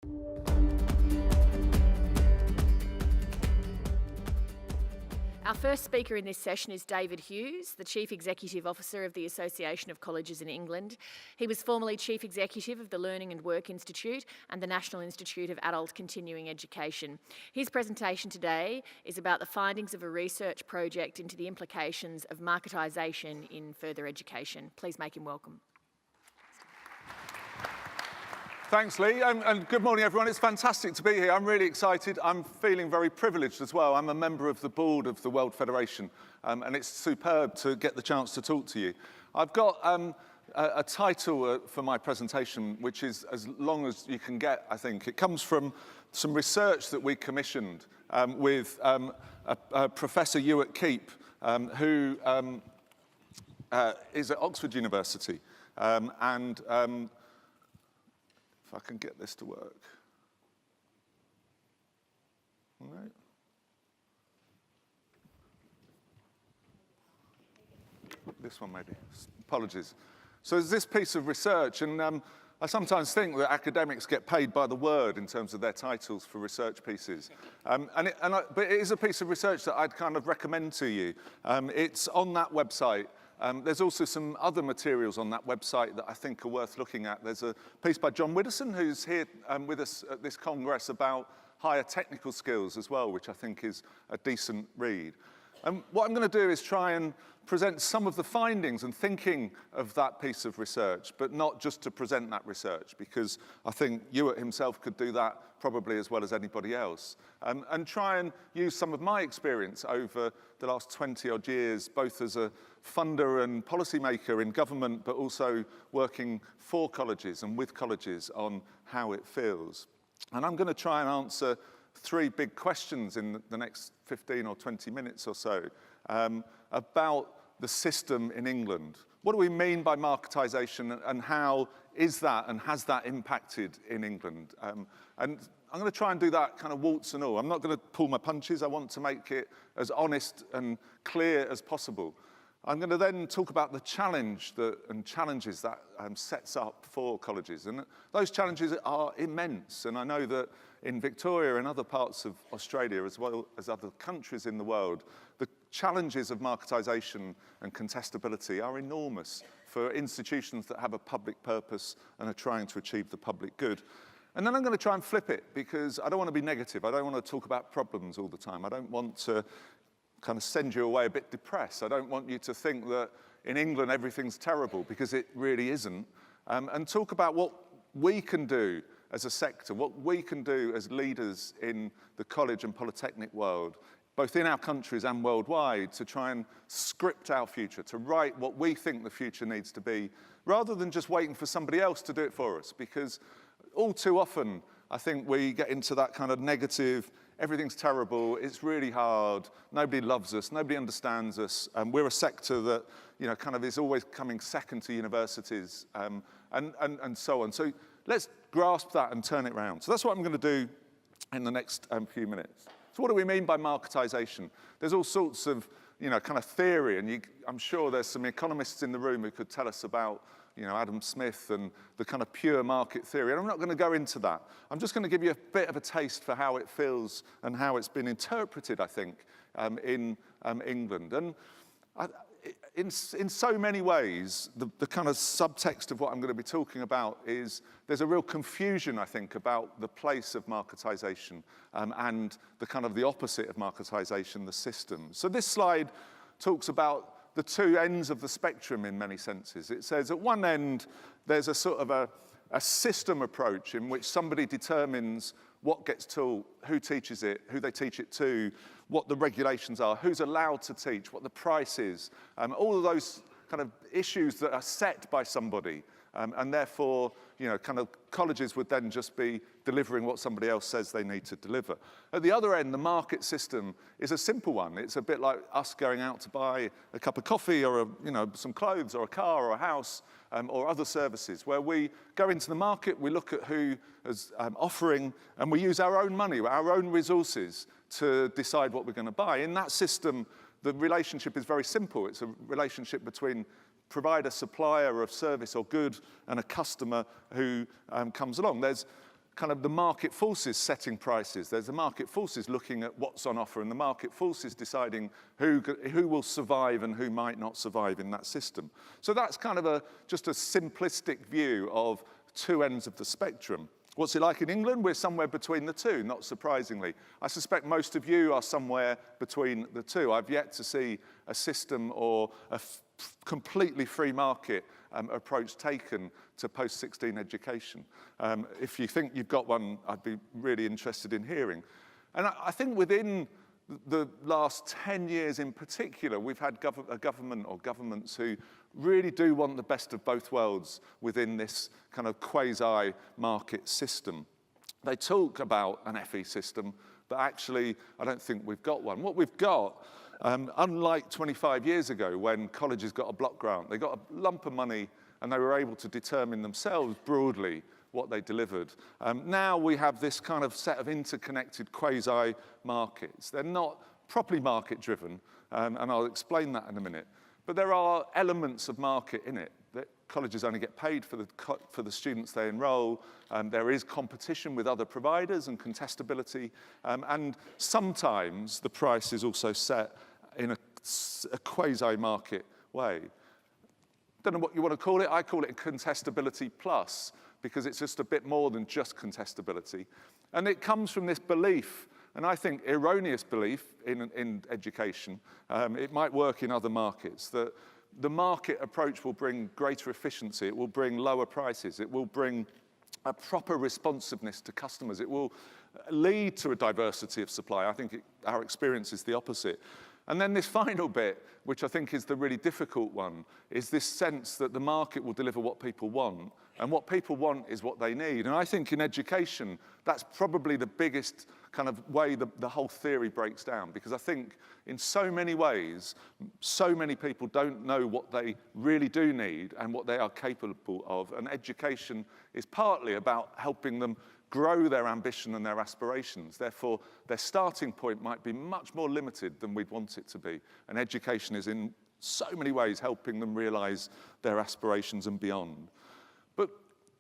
Our first speaker in this session is David Hughes, the Chief Executive Officer of the Association of Colleges in England. He was formerly Chief Executive of the Learning and Work Institute and the National Institute of Adult Continuing Education. His presentation today is about the findings of a research project into the implications of marketisation in further education. Please make him welcome. Thanks, Lee, and good morning, everyone. It's fantastic to be here. I'm really excited. I'm feeling very privileged as well. I'm a member of the board of the World Federation, and it's superb to get the chance to talk to you. I've got a title for my presentation, which is as long as you can get, I think. It comes from some research that we commissioned with Professor Keep, who is at Oxford University, if I can get this to work. All right. This one maybe. Apologies. So there's this piece of research, and I sometimes think that academics get paid by the word in terms of their titles for research pieces. But it is a piece of research that I'd kind of recommend to you. It's on that website. There's also some other materials on that website that I think are worth looking at. There's a piece by John Widdowson, who's here with us at this Congress, about higher technical skills as well, which I think is a decent read. And what I'm going to do is try and present some of the findings and thinking of that piece of research, but not just to present that research, because I think Ewart himself could do that probably as well as anybody else. And try and use some of my experience over the last 20-odd years, both as a funder and policymaker in government, but also working for colleges and with colleges on how it feels. And I'm going to try and answer three big questions in the next 15 or 20 minutes or so about the system in England. What do we mean by marketisation, and how is that and has that impacted in England? And I'm going to try and do that kind of warts and all. I'm not going to pull my punches. I want to make it as honest and clear as possible. I'm going to then talk about the challenges that sets up for colleges. And those challenges are immense. And I know that in Victoria and other parts of Australia, as well as other countries in the world, the challenges of marketisation and contestability are enormous for institutions that have a public purpose and are trying to achieve the public good. And then I'm going to try and flip it, because I don't want to be negative. I don't want to talk about problems all the time. I don't want to kind of send you away a bit depressed. I don't want you to think that in England everything's terrible, because it really isn't. And talk about what we can do as a sector, what we can do as leaders in the college and polytechnic world, both in our countries and worldwide, to try and script our future, to write what we think the future needs to be, rather than just waiting for somebody else to do it for us. Because all too often, I think we get into that kind of negative, everything's terrible, it's really hard, nobody loves us, nobody understands us, we're a sector that, you know, kind of is always coming second to universities, and so on. So let's grasp that and turn it around. So that's what I'm going to do in the next few minutes. So what do we mean by marketisation? There's all sorts of, you know, kind of theory, and I'm sure there's some economists in the room who could tell us about, you know, Adam Smith and the kind of pure market theory. And I'm not going to go into that. I'm just going to give you a bit of a taste for how it feels and how it's been interpreted, I think, in England. And in so many ways, the kind of subtext of what I'm going to be talking about is there's a real confusion, I think, about the place of marketisation and the kind of the opposite of marketisation, the system. So this slide talks about the two ends of the spectrum in many senses. It says at one end, there's a sort of a system approach in which somebody determines what gets taught, who teaches it, who they teach it to, what the regulations are, who's allowed to teach, what the price is, all of those kind of issues that are set by somebody. And therefore, you know, kind of colleges would then just be delivering what somebody else says they need to deliver. At the other end, the market system is a simple one. It's a bit like us going out to buy a cup of coffee or some clothes or a car or a house or other services, where we go into the market, we look at who is offering, and we use our own money, our own resources to decide what we're going to buy. In that system, the relationship is very simple. It's a relationship between provider, supplier of service or good, and a customer who comes along. There's kind of the market forces setting prices. There's the market forces looking at what's on offer and the market forces deciding who will survive and who might not survive in that system. So that's kind of just a simplistic view of two ends of the spectrum. What's it like in England? We're somewhere between the two, not surprisingly. I suspect most of you are somewhere between the two. I've yet to see a system or a completely free market approach taken to post-16 education. If you think you've got one, I'd be really interested in hearing. And I think within the last 10 years in particular, we've had a government or governments who really do want the best of both worlds within this kind of quasi-market system. They talk about an FE system, but actually I don't think we've got one. What we've got, unlike 25 years ago when colleges got a block grant, they got a lump of money and they were able to determine themselves broadly what they delivered. Now we have this kind of set of interconnected quasi-markets. They're not properly market-driven, and I'll explain that in a minute. But there are elements of market in it. That colleges only get paid for the students they enroll. There is competition with other providers and contestability. And sometimes the price is also set in a quasi-market way. Don't know what you want to call it. I call it contestability plus, because it's just a bit more than just contestability. And it comes from this belief, and I think erroneous belief in education, it might work in other markets, that the market approach will bring greater efficiency, it will bring lower prices, it will bring a proper responsiveness to customers, it will lead to a diversity of supply. I think our experience is the opposite. And then this final bit, which I think is the really difficult one, is this sense that the market will deliver what people want, and what people want is what they need. And I think in education, that's probably the biggest kind of way the whole theory breaks down, because I think in so many ways, so many people don't know what they really do need and what they are capable of, and education is partly about helping them grow their ambition and their aspirations. Therefore, their starting point might be much more limited than we'd want it to be. And education is in so many ways helping them realize their aspirations and beyond. But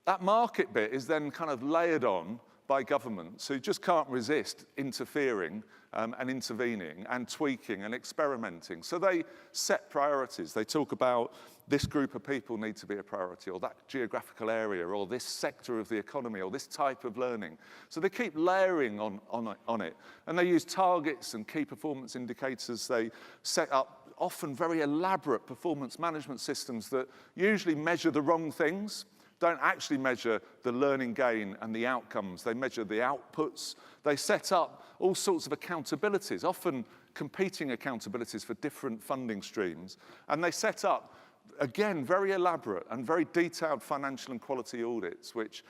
that market bit is then kind of layered on by governments who just can't resist interfering and intervening and tweaking and experimenting. So they set priorities. They talk about this group of people need to be a priority, or that geographical area, or this sector of the economy, or this type of learning. So they keep layering on it. And they use targets and key performance indicators. They set up often very elaborate performance management systems that usually measure the wrong things, don't actually measure the learning gain and the outcomes. They measure the outputs. They set up all sorts of accountabilities, often competing accountabilities for different funding streams. And they set up, again, very elaborate and very detailed financial and quality audits, which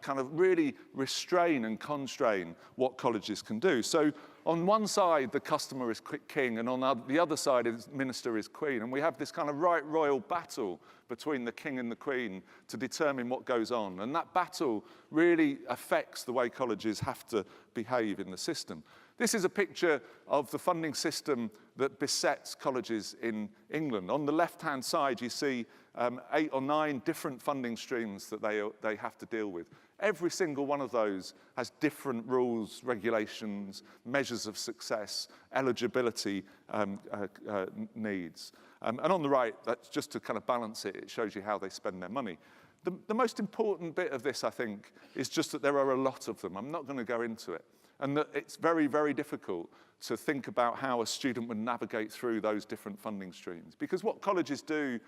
kind of really restrain and constrain what colleges can do. So on one side, the customer is king, and on the other side, the minister is queen. And we have this kind of right royal battle between the king and the queen to determine what goes on. And that battle really affects the way colleges have to behave in the system. This is a picture of the funding system that besets colleges in England. On the left-hand side, you see 8 or 9 different funding streams that they have to deal with. Every single one of those has different rules, regulations, measures of success, eligibility needs. And on the right, that's just to kind of balance it, it shows you how they spend their money. The most important bit of this, I think, is just that there are a lot of them. I'm not going to go into it. And that it's very, very difficult to think about how a student would navigate through those different funding streams. Because what colleges do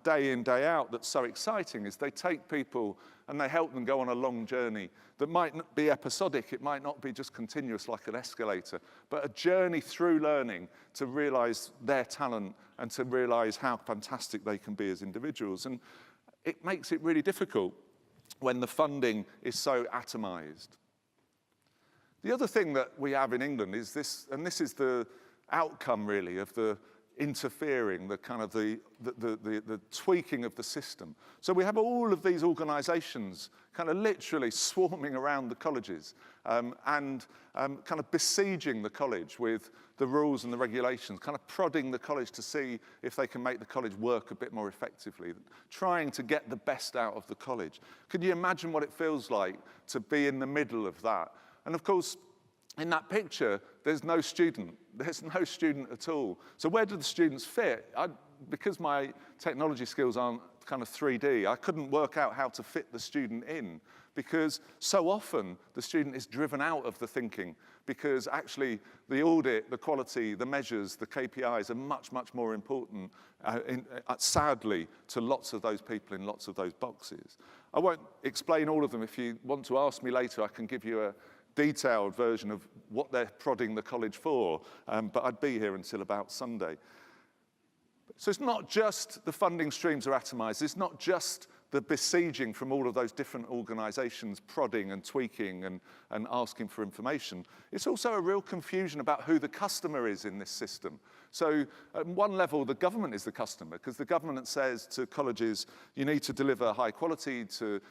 day in, day out that's so exciting is they take people and they help them go on a long journey that might not be episodic, it might not be just continuous like an escalator, but a journey through learning to realize their talent and to realize how fantastic they can be as individuals. And it makes it really difficult when the funding is so atomized. The other thing that we have in England is this, and this is the outcome really of the interfering, the kind of the tweaking of the system. So we have all of these organisations kind of literally swarming around the colleges and kind of besieging the college with the rules and the regulations, kind of prodding the college to see if they can make the college work a bit more effectively, trying to get the best out of the college. Could you imagine what it feels like to be in the middle of that? And of course, in that picture, there's no student. There's no student at all. So where do the students fit? Because my technology skills aren't kind of 3D, I couldn't work out how to fit the student in, because so often the student is driven out of the thinking, because actually the audit, the quality, the measures, the KPIs are much, much more important, sadly, to lots of those people in lots of those boxes. I won't explain all of them. If you want to ask me later, I can give you a detailed version of what they're prodding the college for, but I'd be here until about Sunday. So it's not just the funding streams are atomised, it's not just the besieging from all of those different organisations prodding and tweaking and asking for information. It's also a real confusion about who the customer is in this system. So at one level, the government is the customer, because the government says to colleges, you need to deliver high quality, to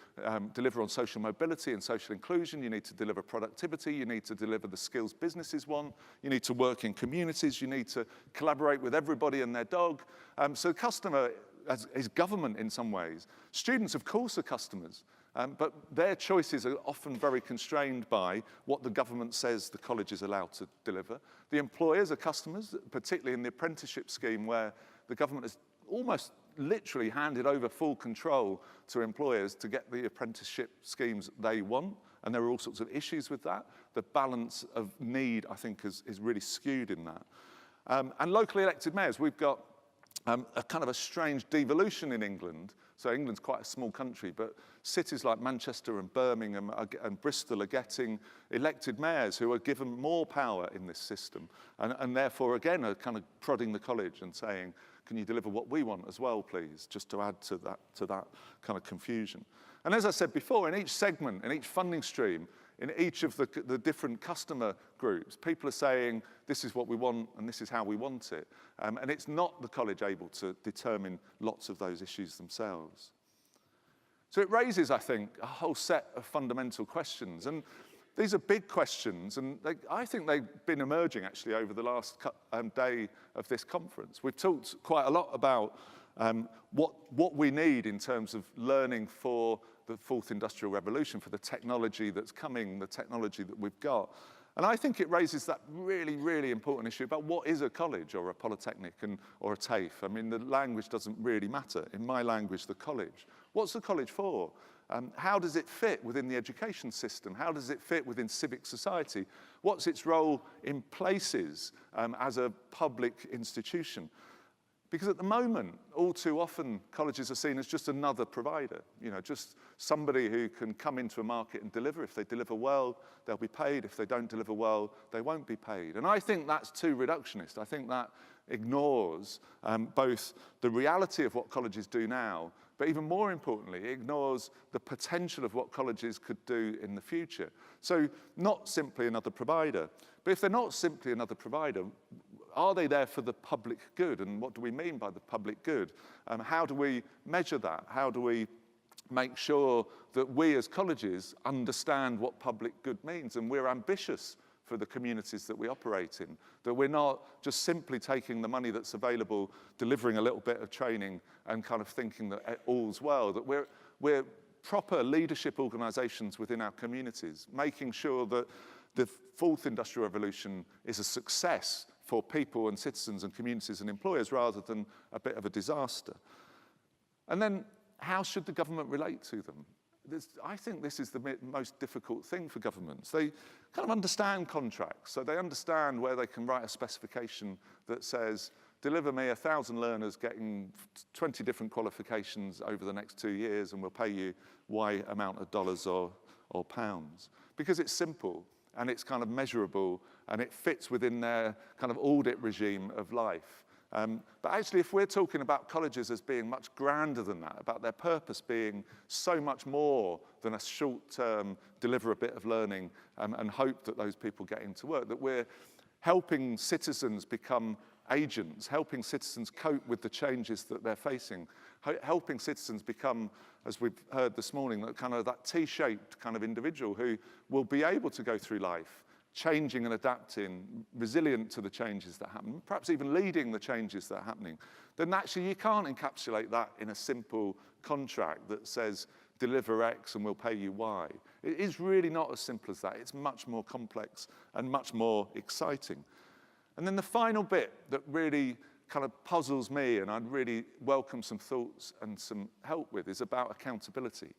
deliver on social mobility and social inclusion, you need to deliver productivity, you need to deliver the skills businesses want, you need to work in communities, you need to collaborate with everybody and their dog. So the customer is government in some ways. Students, of course, are customers, but their choices are often very constrained by what the government says the college is allowed to deliver. The employers are customers, particularly in the apprenticeship scheme, where the government has almost literally handed over full control to employers to get the apprenticeship schemes they want, and there are all sorts of issues with that. The balance of need, I think, is really skewed in that. And locally elected mayors, we've got a kind of a strange devolution in England. So England's quite a small country, but cities like Manchester and Birmingham and Bristol are getting elected mayors who are given more power in this system, and therefore, again, are kind of prodding the college and saying, can you deliver what we want as well, please, just to add to that kind of confusion. And as I said before, in each segment, in each funding stream, in each of the different customer groups, people are saying, this is what we want and this is how we want it. And it's not the college able to determine lots of those issues themselves. So it raises, I think, a whole set of fundamental questions. And these are big questions, and I think they've been emerging, actually, over the last day of this conference. We've talked quite a lot about what we need in terms of learning for the fourth industrial revolution, for the technology that's coming, the technology that we've got. And I think it raises that really, really important issue about what is a college or a polytechnic or a TAFE. I mean, the language doesn't really matter. In my language, the college. What's the college for? How does it fit within the education system? How does it fit within civic society? What's its role in places as a public institution? Because at the moment, all too often, colleges are seen as just another provider, just somebody who can come into a market and deliver. If they deliver well, they'll be paid. If they don't deliver well, they won't be paid. And I think that's too reductionist. I think that ignores both the reality of what colleges do now, but even more importantly, it ignores the potential of what colleges could do in the future. So not simply another provider, but if they're not simply another provider, are they there for the public good? And what do we mean by the public good? How do we measure that? How do we make sure that we as colleges understand what public good means and we're ambitious for the communities that we operate in, that we're not just simply taking the money that's available, delivering a little bit of training and kind of thinking that all's well, that we're proper leadership organisations within our communities, making sure that the fourth industrial revolution is a success for people and citizens and communities and employers rather than a bit of a disaster. And then how should the government relate to them? I think this is the most difficult thing for governments. They kind of understand contracts, so they understand where they can write a specification that says, deliver me 1,000 learners getting 20 different qualifications over the next 2 years and we'll pay you Y amount of dollars or pounds. Because it's simple and it's kind of measurable and it fits within their kind of audit regime of life. But actually, if we're talking about colleges as being much grander than that, about their purpose being so much more than a short-term deliver a bit of learning and hope that those people get into work, that we're helping citizens become agents, helping citizens cope with the changes that they're facing, helping citizens become, as we've heard this morning, that T-shaped kind of individual who will be able to go through life, changing and adapting, resilient to the changes that happen, perhaps even leading the changes that are happening, then actually you can't encapsulate that in a simple contract that says, deliver X and we'll pay you Y. It is really not as simple as that. It's much more complex and much more exciting. And then the final bit that really kind of puzzles me, and I'd really welcome some thoughts and some help with, is about accountability.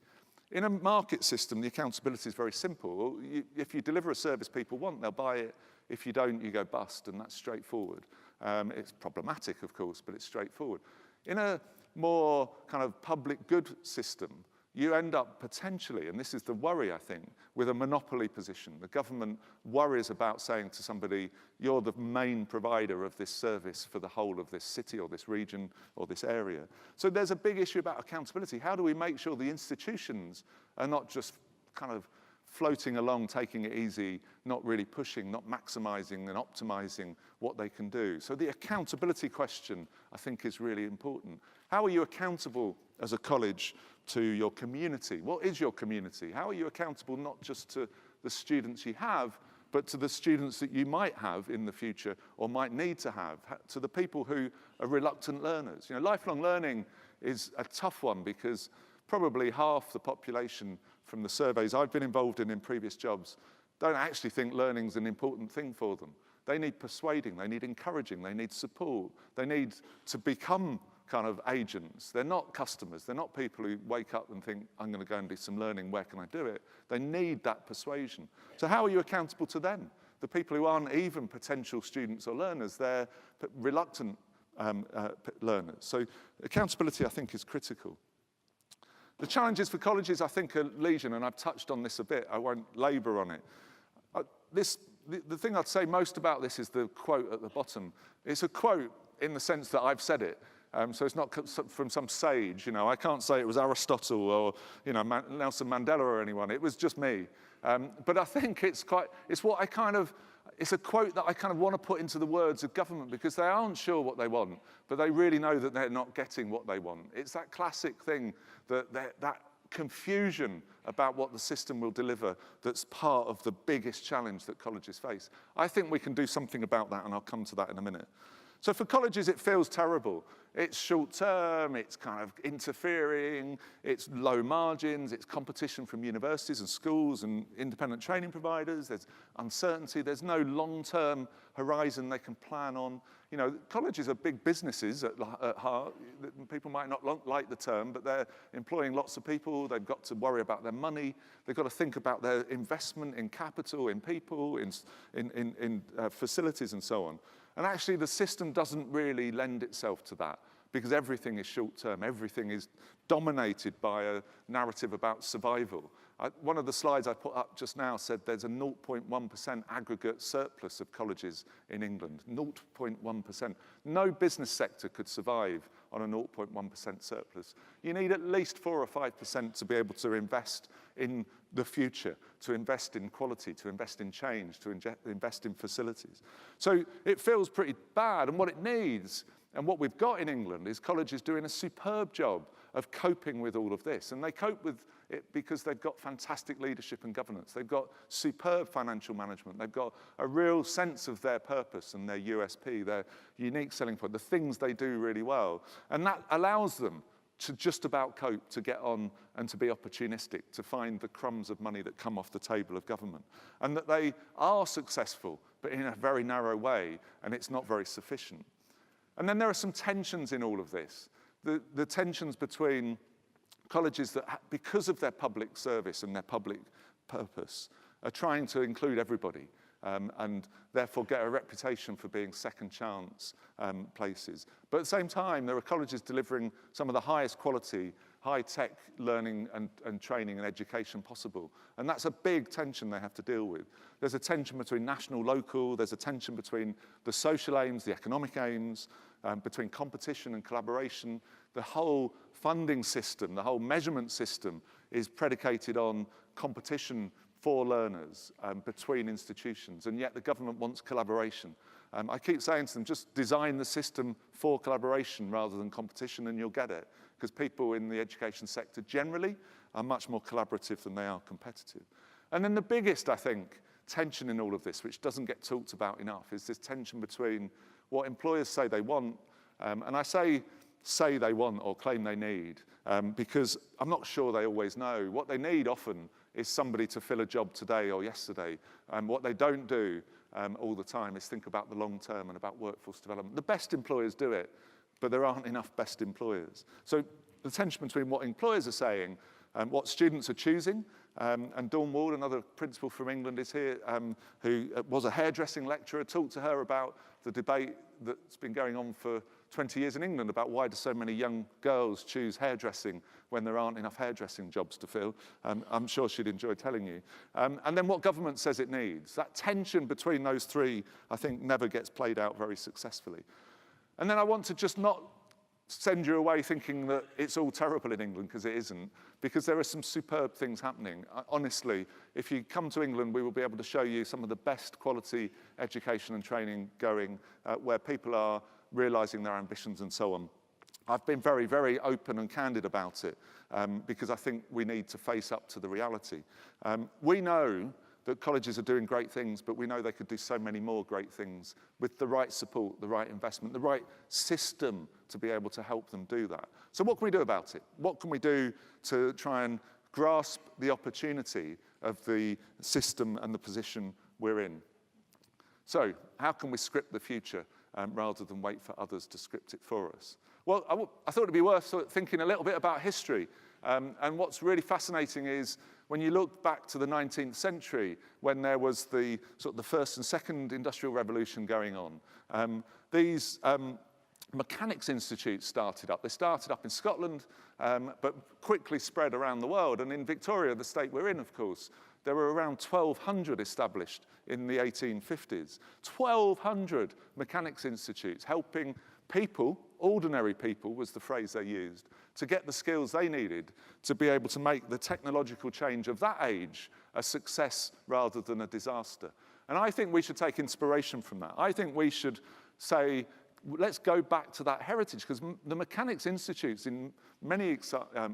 In a market system, the accountability is very simple. If you deliver a service people want, they'll buy it. If you don't, you go bust, and that's straightforward. It's problematic, of course, but it's straightforward. In a more kind of public good system, you end up potentially, and this is the worry, I think, with a monopoly position. The government worries about saying to somebody, you're the main provider of this service for the whole of this city or this region or this area. So there's a big issue about accountability. How do we make sure the institutions are not just kind of floating along, taking it easy, not really pushing, not maximizing and optimizing what they can do? So the accountability question, I think, is really important. How are you accountable as a college to your community? What is your community? How are you accountable not just to the students you have, but to the students that you might have in the future or might need to have, to the people who are reluctant learners? You know, lifelong learning is a tough one because probably half the population from the surveys I've been involved in previous jobs don't actually think learning's an important thing for them. They need persuading, they need encouraging, they need support, they need to become kind of agents. They're not customers. They're not people who wake up and think, I'm going to go and do some learning, where can I do it? They need that persuasion. So how are you accountable to them? The people who aren't even potential students or learners, they're reluctant learners. So accountability, I think, is critical. The challenges for colleges, I think, are legion, and I've touched on this a bit. I won't labour on it. The thing I'd say most about this is the quote at the bottom. It's a quote in the sense that I've said it. So it's not from some sage, you know. I can't say it was Aristotle or, you know, Nelson Mandela or anyone. It was just me. But I think it's a quote that I kind of want to put into the words of government because they aren't sure what they want, but they really know that they're not getting what they want. It's that classic thing that confusion about what the system will deliver that's part of the biggest challenge that colleges face. I think we can do something about that, and I'll come to that in a minute. So for colleges, it feels terrible. It's short-term, it's kind of interfering, it's low margins, it's competition from universities and schools and independent training providers, there's uncertainty, there's no long-term horizon they can plan on. You know, colleges are big businesses at heart. People might not like the term, but they're employing lots of people, they've got to worry about their money, they've got to think about their investment in capital, in people, in facilities and so on. And actually, the system doesn't really lend itself to that because everything is short-term. Everything is dominated by a narrative about survival. One of the slides I put up just now said there's a 0.1% aggregate surplus of colleges in England, 0.1%. No business sector could survive on a 0.1% surplus. You need at least 4 or 5% to be able to invest in the future, to invest in quality, to invest in change, to invest in facilities. So it feels pretty bad, and what it needs, and what we've got in England, is colleges doing a superb job of coping with all of this. And they cope with it because they've got fantastic leadership and governance. They've got superb financial management. They've got a real sense of their purpose and their USP, their unique selling point, the things they do really well. And that allows them to just about cope, to get on and to be opportunistic, to find the crumbs of money that come off the table of government. And that they are successful, but in a very narrow way, and it's not very sufficient. And then there are some tensions in all of this. The tensions between colleges that, because of their public service and their public purpose, are trying to include everybody and therefore get a reputation for being second chance places. But at the same time, there are colleges delivering some of the highest quality, high-tech learning and training and education possible. And that's a big tension they have to deal with. There's a tension between national, local, there's a tension between the social aims, the economic aims, between competition and collaboration. The whole funding system, the whole measurement system is predicated on competition for learners between institutions, and yet the government wants collaboration. I keep saying to them, just design the system for collaboration rather than competition and you'll get it. Because people in the education sector generally are much more collaborative than they are competitive. And then the biggest, I think, tension in all of this, which doesn't get talked about enough, is this tension between what employers say they want, and I say they want or claim they need, because I'm not sure they always know. What they need often is somebody to fill a job today or yesterday. What they don't do all the time is think about the long term and about workforce development. The best employers do it, but there aren't enough best employers. So the tension between what employers are saying and what students are choosing, and Dawn Ward, another principal from England, is here, who was a hairdressing lecturer, talked to her about the debate that's been going on for 20 years in England about why do so many young girls choose hairdressing when there aren't enough hairdressing jobs to fill. I'm sure she'd enjoy telling you. And then what government says it needs. That tension between those three, I think, never gets played out very successfully. And then I want to just not send you away thinking that it's all terrible in England, because it isn't, because there are some superb things happening. Honestly, if you come to England, we will be able to show you some of the best quality education and training going, where people are realising their ambitions and so on. I've been very, very open and candid about it, because I think we need to face up to the reality. We know that colleges are doing great things, but we know they could do so many more great things with the right support, the right investment, the right system to be able to help them do that. So what can we do about it? What can we do to try and grasp the opportunity of the system and the position we're in? So how can we script the future rather than wait for others to script it for us? Well, I thought it'd be worth sort of thinking a little bit about history. And what's really fascinating is when you look back to the 19th century, when there was the sort of the first and second industrial revolution going on, these mechanics institutes started up. They started up in Scotland, but quickly spread around the world. And in Victoria, the state we're in, of course, there were around 1,200 established in the 1850s. 1,200 mechanics institutes helping people, ordinary people was the phrase they used, to get the skills they needed to be able to make the technological change of that age a success rather than a disaster. And I think we should take inspiration from that. I think we should say, let's go back to that heritage, because the Mechanics Institutes in many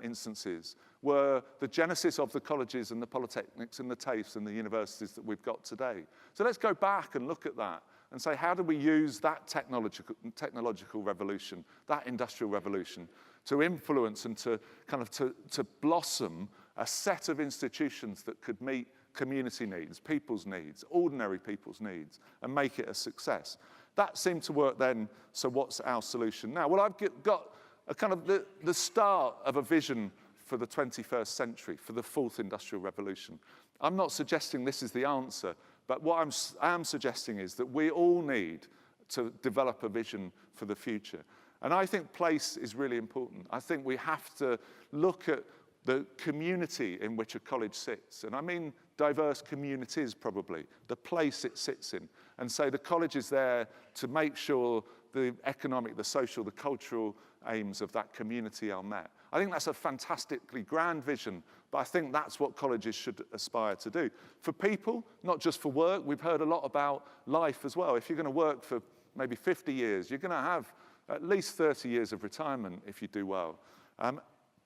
instances were the genesis of the colleges and the polytechnics and the TAFEs and the universities that we've got today. So let's go back and look at that and say, how do we use that technological revolution, that industrial revolution, to influence and to kind of to blossom a set of institutions that could meet community needs, people's needs, ordinary people's needs, and make it a success. That seemed to work then, so what's our solution now? Well, I've got a kind of the start of a vision for the 21st century, for the fourth industrial revolution. I'm not suggesting this is the answer, but what I am suggesting is that we all need to develop a vision for the future. And I think place is really important. I think we have to look at the community in which a college sits, and I mean diverse communities probably, the place it sits in, and say the college is there to make sure the economic, the social, the cultural aims of that community are met. I think that's a fantastically grand vision, but I think that's what colleges should aspire to do. For people, not just for work, we've heard a lot about life as well. If you're going to work for maybe 50 years, you're going to have at least 30 years of retirement if you do well.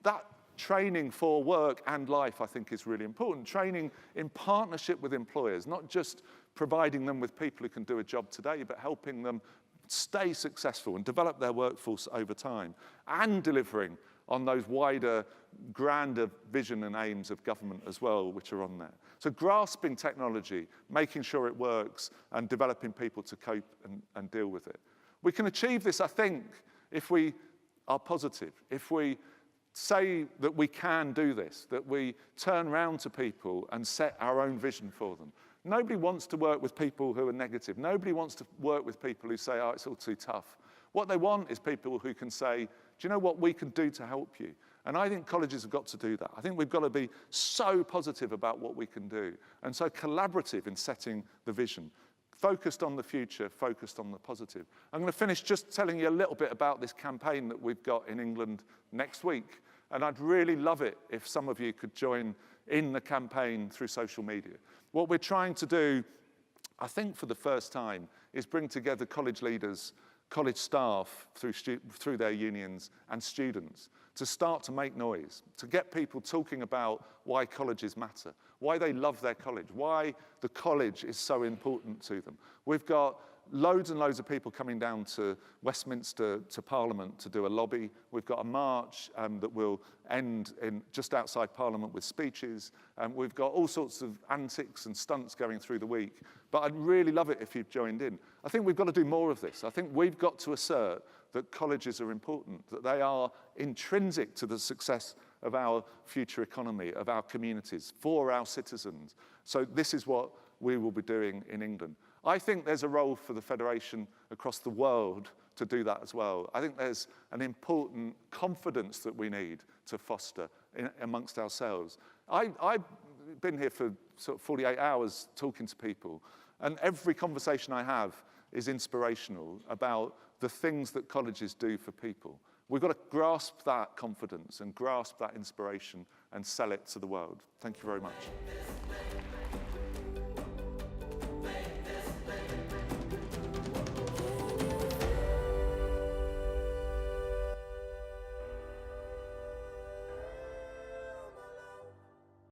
That training for work and life, I think, is really important. Training in partnership with employers, not just providing them with people who can do a job today, but helping them stay successful and develop their workforce over time, and delivering on those wider, grander vision and aims of government as well, which are on there. So grasping technology, making sure it works, and developing people to cope and deal with it. We can achieve this, I think, if we are positive, if we say that we can do this, that we turn around to people and set our own vision for them. Nobody wants to work with people who are negative. Nobody wants to work with people who say, oh, it's all too tough. What they want is people who can say, do you know what we can do to help you? And I think colleges have got to do that. I think we've got to be so positive about what we can do, and so collaborative in setting the vision. Focused on the future, focused on the positive. I'm going to finish just telling you a little bit about this campaign that we've got in England next week. And I'd really love it if some of you could join in the campaign through social media. What we're trying to do I think for the first time, is bring together college leaders, college staff through their unions and students to start to make noise, to get people talking about why colleges matter, why they love their college, why the college is so important to them. We've got loads and loads of people coming down to Westminster, to Parliament to do a lobby. We've got a march that will end just outside Parliament with speeches. We've got all sorts of antics and stunts going through the week. But I'd really love it if you've joined in. I think we've got to do more of this. I think we've got to assert that colleges are important, that they are intrinsic to the success of our future economy, of our communities, for our citizens. So this is what we will be doing in England. I think there's a role for the Federation across the world to do that as well. I think there's an important confidence that we need to foster amongst ourselves. I've been here for sort of 48 hours talking to people, and every conversation I have is inspirational about the things that colleges do for people. We've got to grasp that confidence and grasp that inspiration and sell it to the world. Thank you very much.